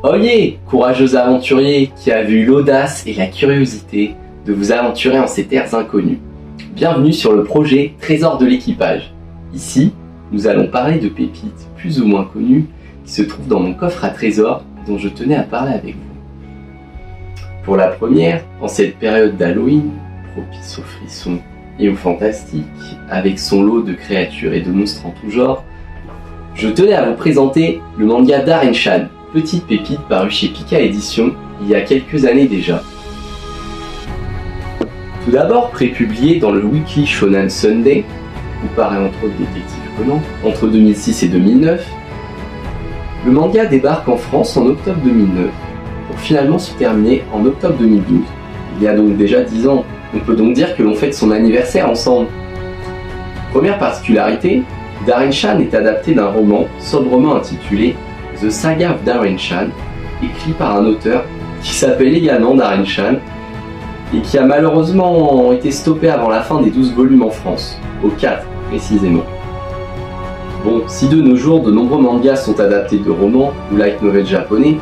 Oyez, courageux aventurier qui a eu l'audace et la curiosité de vous aventurer en ces terres inconnues. Bienvenue sur le projet Trésor de l'équipage. Ici, nous allons parler de pépites plus ou moins connues qui se trouvent dans mon coffre à trésors dont je tenais à parler avec vous. Pour la première, en cette période d'Halloween, propice aux frissons et aux fantastiques, avec son lot de créatures et de monstres en tout genre, je tenais à vous présenter le manga Darren-chan, petite pépite parue chez Pika Éditions il y a quelques années déjà. Tout d'abord prépublié dans le Weekly Shonen Sunday, où paraît entre autres Détective Conan, entre 2006 et 2009, le manga débarque en France en octobre 2009, pour finalement se terminer en octobre 2012. Il y a donc déjà 10 ans, on peut donc dire que l'on fête son anniversaire ensemble. Première particularité, Darren-chan est adapté d'un roman sobrement intitulé The Saga of Darren-chan, écrit par un auteur qui s'appelle également Darren-chan et qui a malheureusement été stoppé avant la fin des 12 volumes en France, au 4 précisément. Bon, si de nos jours de nombreux mangas sont adaptés de romans ou light novels japonais,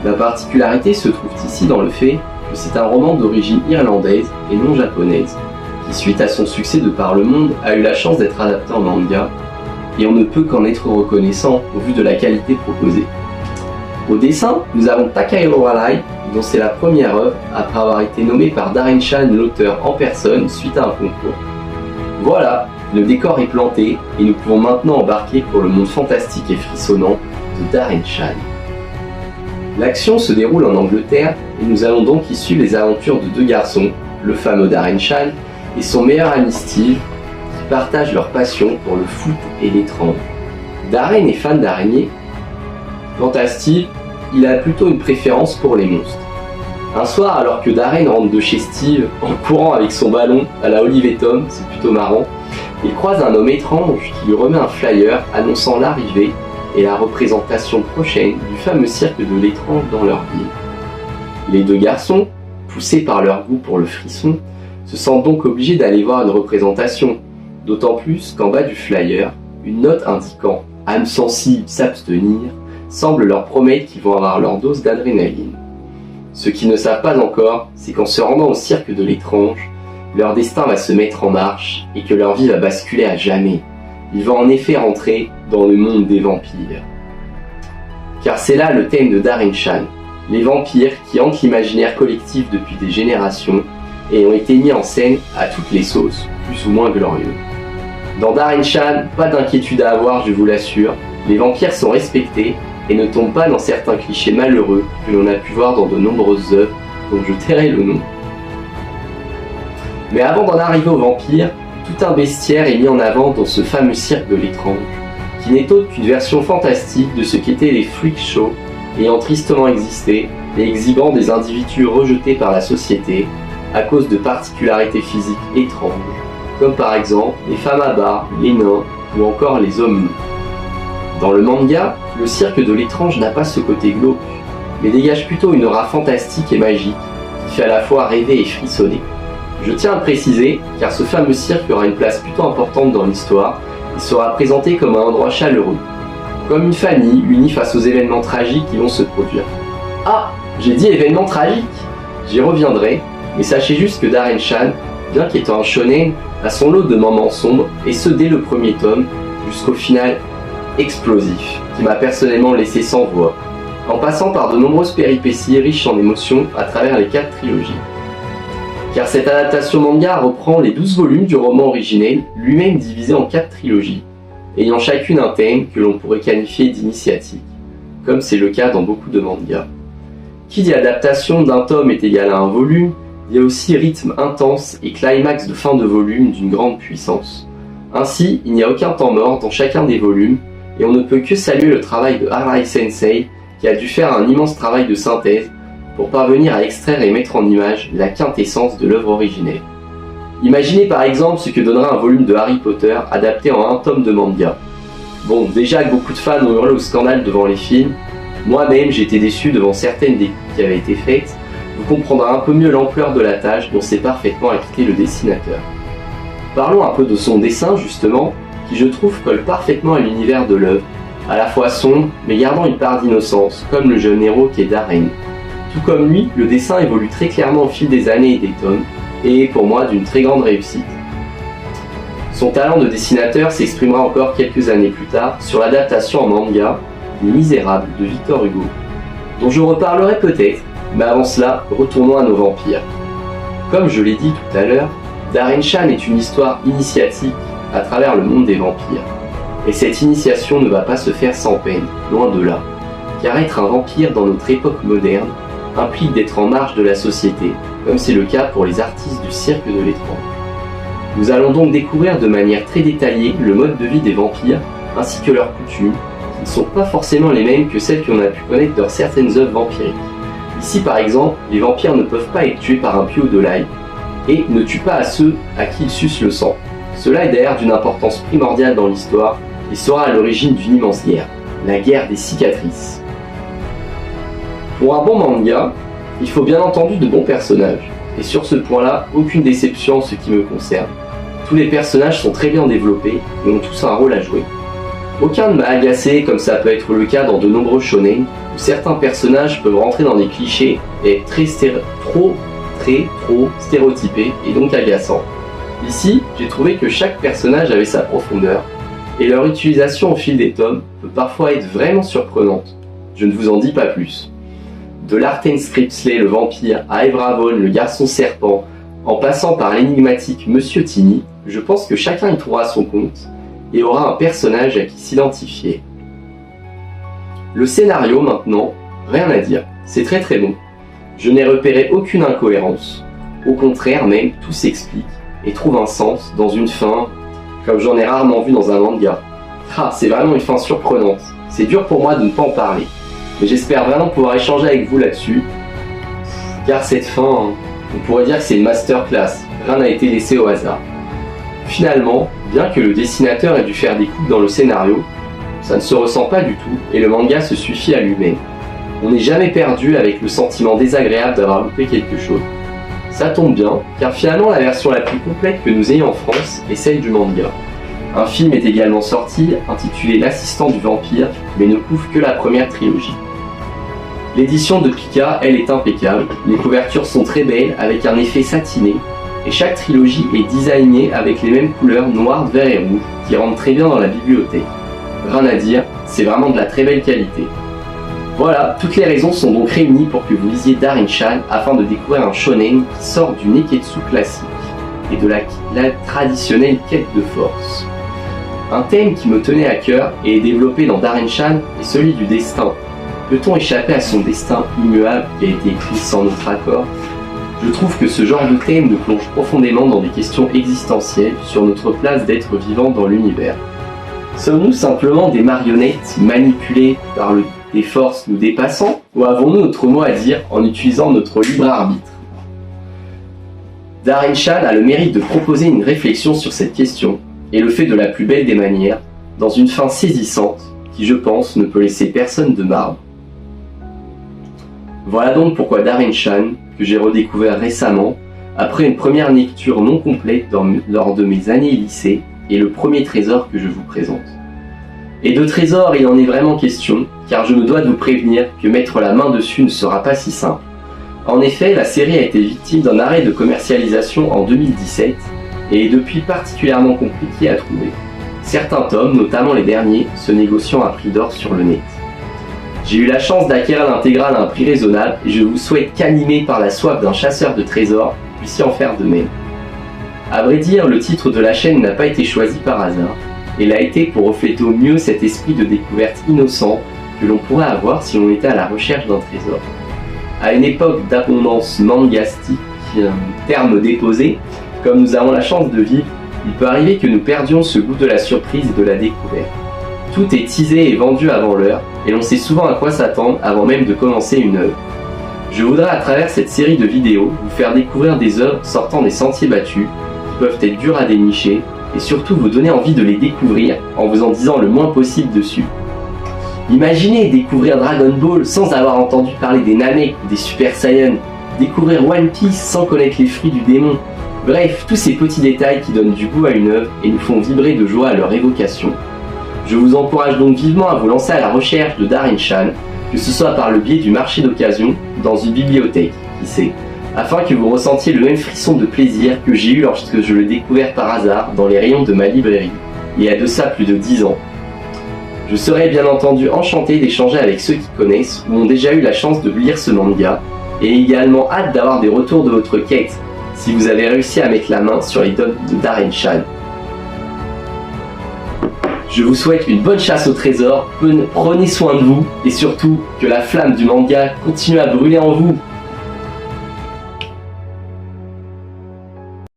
la particularité se trouve ici dans le fait que c'est un roman d'origine irlandaise et non japonaise, qui suite à son succès de par le monde a eu la chance d'être adapté en manga, et on ne peut qu'en être reconnaissant au vu de la qualité proposée. Au dessin, nous avons Takahiro Arai, dont c'est la première œuvre après avoir été nommé par Darren-chan l'auteur en personne suite à un concours. Voilà, le décor est planté et nous pouvons maintenant embarquer pour le monde fantastique et frissonnant de Darren-chan. L'action se déroule en Angleterre et nous allons donc y suivre les aventures de deux garçons, le fameux Darren-chan et son meilleur ami Steve, qui partagent leur passion pour le foot et l'étrange. Darren est fan d'araignées. Quant à Steve, il a plutôt une préférence pour les monstres. Un soir, alors que Darren rentre de chez Steve en courant avec son ballon à la Olive et Tom, c'est plutôt marrant, il croise un homme étrange qui lui remet un flyer annonçant l'arrivée et la représentation prochaine du fameux cirque de l'étrange dans leur ville. Les deux garçons, poussés par leur goût pour le frisson, se sentent donc obligés d'aller voir une représentation, d'autant plus qu'en bas du flyer, une note indiquant « âme sensible, s'abstenir » semble leur promettre qu'ils vont avoir leur dose d'adrénaline. Ce qu'ils ne savent pas encore, c'est qu'en se rendant au cirque de l'étrange, leur destin va se mettre en marche et que leur vie va basculer à jamais. Ils vont en effet rentrer dans le monde des vampires. Car c'est là le thème de Darren-chan, les vampires qui hantent l'imaginaire collectif depuis des générations et ont été mis en scène à toutes les sauces, plus ou moins glorieux. Dans Darren-chan, pas d'inquiétude à avoir, je vous l'assure, les vampires sont respectés et ne tombent pas dans certains clichés malheureux que l'on a pu voir dans de nombreuses œuvres dont je tairai le nom. Mais avant d'en arriver aux vampires, tout un bestiaire est mis en avant dans ce fameux cirque de l'étrange, qui n'est autre qu'une version fantastique de ce qu'étaient les freak shows ayant tristement existé et exhibant des individus rejetés par la société à cause de particularités physiques étranges, comme par exemple les femmes à barbe, les nains ou encore les hommes nus. Dans le manga, le cirque de l'étrange n'a pas ce côté glauque, mais dégage plutôt une aura fantastique et magique qui fait à la fois rêver et frissonner. Je tiens à le préciser, car ce fameux cirque aura une place plutôt importante dans l'histoire et sera présenté comme un endroit chaleureux, comme une famille unie face aux événements tragiques qui vont se produire. Ah, j'ai dit événements tragiques! J'y reviendrai, mais sachez juste que Darren-chan, bien qu'étant un shonen, a son lot de moments sombres, et ce dès le premier tome, jusqu'au final explosif, qui m'a personnellement laissé sans voix, en passant par de nombreuses péripéties riches en émotions à travers les 4 trilogies. Car cette adaptation manga reprend les 12 volumes du roman originel, lui-même divisé en 4 trilogies, ayant chacune un thème que l'on pourrait qualifier d'initiatique, comme c'est le cas dans beaucoup de mangas. Qui dit adaptation d'un tome est égal à un volume, il y a aussi rythme intense et climax de fin de volume d'une grande puissance. Ainsi, il n'y a aucun temps mort dans chacun des volumes, et on ne peut que saluer le travail de Arai Sensei, qui a dû faire un immense travail de synthèse pour parvenir à extraire et mettre en image la quintessence de l'œuvre originelle. Imaginez par exemple ce que donnerait un volume de Harry Potter adapté en un tome de manga. Bon, déjà que beaucoup de fans ont hurlé au scandale devant les films, moi-même j'ai été déçu devant certaines des coupes qui avaient été faites, vous comprendrez un peu mieux l'ampleur de la tâche dont s'est parfaitement acquitté le dessinateur. Parlons un peu de son dessin justement, qui je trouve colle parfaitement à l'univers de l'œuvre, à la fois sombre, mais gardant une part d'innocence, comme le jeune héros qu'est Darren. Tout comme lui, le dessin évolue très clairement au fil des années et des tomes, et est pour moi d'une très grande réussite. Son talent de dessinateur s'exprimera encore quelques années plus tard sur l'adaptation en manga Les Misérables de Victor Hugo, dont je reparlerai peut-être, mais avant cela, retournons à nos vampires. Comme je l'ai dit tout à l'heure, Darren Shan est une histoire initiatique à travers le monde des vampires. Et cette initiation ne va pas se faire sans peine, loin de là, car être un vampire dans notre époque moderne implique d'être en marge de la société, comme c'est le cas pour les artistes du cirque de l'étrange. Nous allons donc découvrir de manière très détaillée le mode de vie des vampires, ainsi que leurs coutumes, qui ne sont pas forcément les mêmes que celles qu'on a pu connaître dans certaines œuvres vampiriques. Ici par exemple, les vampires ne peuvent pas être tués par un pieu de l'ail, et ne tuent pas à ceux à qui ils sucent le sang. Cela est d'ailleurs d'une importance primordiale dans l'histoire, et sera à l'origine d'une immense guerre, la guerre des cicatrices. Pour un bon manga, il faut bien entendu de bons personnages, et sur ce point-là, aucune déception en ce qui me concerne. Tous les personnages sont très bien développés et ont tous un rôle à jouer. Aucun ne m'a agacé comme ça peut être le cas dans de nombreux shonen, où certains personnages peuvent rentrer dans des clichés et être trop stéréotypés et donc agaçants. Ici, j'ai trouvé que chaque personnage avait sa profondeur, et leur utilisation au fil des tomes peut parfois être vraiment surprenante. Je ne vous en dis pas plus. De Larten Scripsley, le vampire, à Evravon, le garçon serpent, en passant par l'énigmatique Monsieur Tiny, je pense que chacun y trouvera son compte et aura un personnage à qui s'identifier. Le scénario maintenant, rien à dire, c'est très très bon. Je n'ai repéré aucune incohérence, au contraire même tout s'explique et trouve un sens dans une fin comme j'en ai rarement vu dans un manga. Ah, c'est vraiment une fin surprenante. C'est dur pour moi de ne pas en parler. Mais j'espère vraiment pouvoir échanger avec vous là-dessus. Car cette fin, on pourrait dire que c'est une masterclass. Rien n'a été laissé au hasard. Finalement, bien que le dessinateur ait dû faire des coupes dans le scénario, ça ne se ressent pas du tout et le manga se suffit à lui-même. On n'est jamais perdu avec le sentiment désagréable d'avoir loupé quelque chose. Ça tombe bien, car finalement la version la plus complète que nous ayons en France est celle du manga. Un film est également sorti, intitulé L'assistant du vampire, mais ne couvre que la première trilogie. L'édition de Pika, elle, est impeccable, les couvertures sont très belles, avec un effet satiné, et chaque trilogie est designée avec les mêmes couleurs noires, vert et rouge, qui rentrent très bien dans la bibliothèque. Rien à dire, c'est vraiment de la très belle qualité. Voilà, toutes les raisons sont donc réunies pour que vous lisiez Darren Shan afin de découvrir un shonen qui sort du neketsu classique et de la traditionnelle quête de force. Un thème qui me tenait à cœur et est développé dans Darren Shan est celui du destin. Peut-on échapper à son destin immuable qui a été écrit sans notre accord? Je trouve que ce genre de thème nous plonge profondément dans des questions existentielles sur notre place d'être vivant dans l'univers. Sommes-nous simplement des marionnettes manipulées par des forces nous dépassant, ou avons-nous notre mot à dire en utilisant notre libre arbitre? Darren Shan a le mérite de proposer une réflexion sur cette question, et le fait de la plus belle des manières, dans une fin saisissante, qui je pense ne peut laisser personne de marbre. Voilà donc pourquoi Darren Shan, que j'ai redécouvert récemment, après une première lecture non complète lors de mes années lycée, est le premier trésor que je vous présente. Et de trésor, il en est vraiment question, car je me dois de vous prévenir que mettre la main dessus ne sera pas si simple. En effet, la série a été victime d'un arrêt de commercialisation en 2017 et est depuis particulièrement compliquée à trouver. Certains tomes, notamment les derniers, se négocient à prix d'or sur le net. J'ai eu la chance d'acquérir l'intégrale à un prix raisonnable et je vous souhaite qu'animé par la soif d'un chasseur de trésors, vous puissiez en faire de même. À vrai dire, le titre de la chaîne n'a pas été choisi par hasard. Et l'a été pour refléter au mieux cet esprit de découverte innocent que l'on pourrait avoir si l'on était à la recherche d'un trésor. À une époque d'abondance mangastique, terme déposé, comme nous avons la chance de vivre, il peut arriver que nous perdions ce goût de la surprise et de la découverte. Tout est teasé et vendu avant l'heure, et l'on sait souvent à quoi s'attendre avant même de commencer une œuvre. Je voudrais à travers cette série de vidéos vous faire découvrir des œuvres sortant des sentiers battus, qui peuvent être dures à dénicher, et surtout vous donner envie de les découvrir en vous en disant le moins possible dessus. Imaginez découvrir Dragon Ball sans avoir entendu parler des Namek ou des Super Saiyan, découvrir One Piece sans connaître les fruits du démon. Bref, tous ces petits détails qui donnent du goût à une œuvre et nous font vibrer de joie à leur évocation. Je vous encourage donc vivement à vous lancer à la recherche de Darren-chan, que ce soit par le biais du marché d'occasion, dans une bibliothèque, qui sait, afin que vous ressentiez le même frisson de plaisir que j'ai eu lorsque je l'ai découvert par hasard dans les rayons de ma librairie, il y a de ça plus de 10 ans. Je serais bien entendu enchanté d'échanger avec ceux qui connaissent ou ont déjà eu la chance de lire ce manga, et également hâte d'avoir des retours de votre quête, si vous avez réussi à mettre la main sur les dots de Darren-chan. Je vous souhaite une bonne chasse au trésor, prenez soin de vous, et surtout que la flamme du manga continue à brûler en vous.